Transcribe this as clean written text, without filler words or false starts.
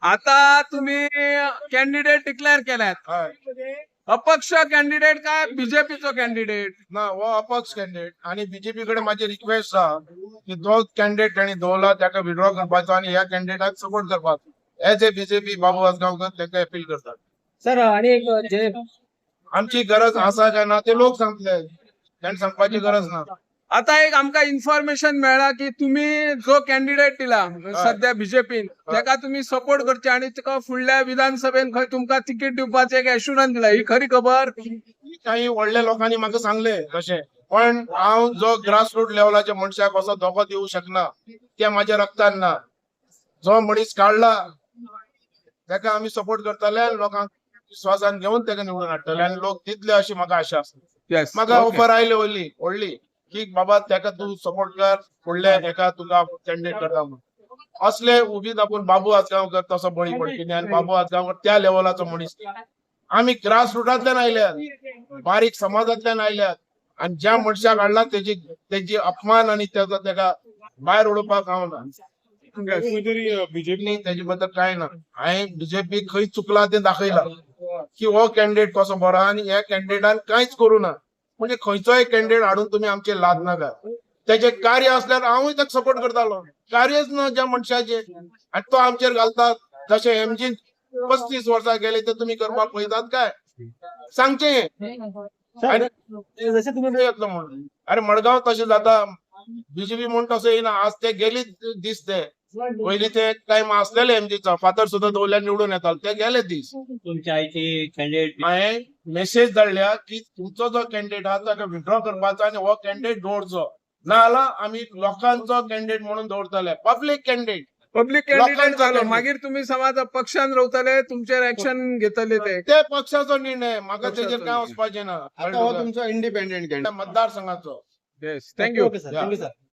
आता तुम्ही candidate declare केल्यात. हय अपक्ष कॅन्डिडेट काय बीजेपीचो कॅन्डिडेट? ना वो अपक्ष कॅन्डिडेट आणि बीजेपी कडे माझी रिक्वेस्ट आहा की जो कॅन्डिडेट त्यांनी दवरला त्याका विड्रॉ करपाचो आणि ह्या कॅन्डिडेटाक सपोर्ट करपाचो. एज ए बीजेपी बाबू आसगांवकर ताका अपील करतात. सर आणि एक जे आमची गरज आसा काय ना ते लोक सांगतले, त्यांनी सांगपाची गरज ना. आता एक आमका इन्फॉर्मेशन मेळ्ळा की तुम्ही जो कॅन्डिडेट दिला सध्या बीजेपीन त्याका तुम्ही सपोर्ट करचे आणि तुका फुडल्या विधानसभेन खंय तुमका तिकीट दिवपाचे एक एश्युरन्स दिला, ही खरी खबर? काही व्हडल्या लोकांनी म्हाका सांगले तशें, पण हांव जो ग्रासरूट लेवलाच्या मनशाक असो धोको दिवं शकना, ते माझ्या रक्तान ना. जो मनीस काढला ताका आमी सपोर्ट करतले आनी लोकांक विश्वासान घेऊन ताका निवडून हाडटले आणि लोक दितले अशी म्हाका आशा आसा. येस. म्हाका ऑफर आयली व्हडली की बाबा ताका तू सपोर्ट कर, फुडल्या एका तुका कॅन्डिडेट करता म्हणून. असले उगीच आपूण बाबू आसगांवकर तसो बळी पडची न्ही, आणि बाबू आसगांवकर त्या लेवलाचो मनीस. आमी ग्रास रुटांतल्यान आयल्यात, बारीक समाजांतल्यान आयल्यात, आणि ज्या मनशाक हाडला तेजी अपमान आणि ताका भायर उडोवपाक हांव ना. बीजेपी तेजे बद्दल काय ना. हांवें बीजेपी खंय चुकला ते दाखयला की हो कॅन्डिडेट कसो बरो आणि ह्या कॅन्डिडेटान कांयच करू ना. म्हणजे खंयचोय कॅन्डिडेट हाडून तुम्ही आमचे लाद नाका. त्याचे कार्य असल्यार हांवूय ताका सपोर्ट करतालो. कार्यच ना ज्या मनशाचे आणि तो आमचेर घालतात. जशे एमजी 35 वर्सां गेले ते तुम्ही करपाक पळयतात काय? सांगचे जसे तुम्ही येतलो म्हणून. अरे मडगांव तशें जाता, बीजेपी म्हणून तसं येना. आज ते गेले दीस, ते पयलीं ते टाइम आसलेले एमजीचा फातर सुद्धा दवरल्यार निवडून येतालो, ते गेले दीस. तुमच्या आईचे कॅन्डिडेट हांवें मेसेज धाडल्या की तुमचो जो कॅन्डिडेट आहा ताका विड्रॉ करपाचो आणि हो कॅन्डिडेट दवरचो. नाजाल्यार आमी लोकांचो कॅन्डिडेट म्हणून दवरतले, पब्लीक कॅन्डिडेट. पब्लिक कॅन्डिडेट लोकांचो झालो, candidate. मागीर तुम्ही समाज पक्षान रावतले, तुमचेर ऍक्शन घेतले ते. ते पक्षाचो निर्णय, म्हाका पक्षाचो तेजेर काय निर्णय. वचपाचें ना. आता हो तुमचा इंडिपेंडेंट कॅन्डिडेट. मतदारसंघाचो. Yes, thank you. Okay sir, thank you sir.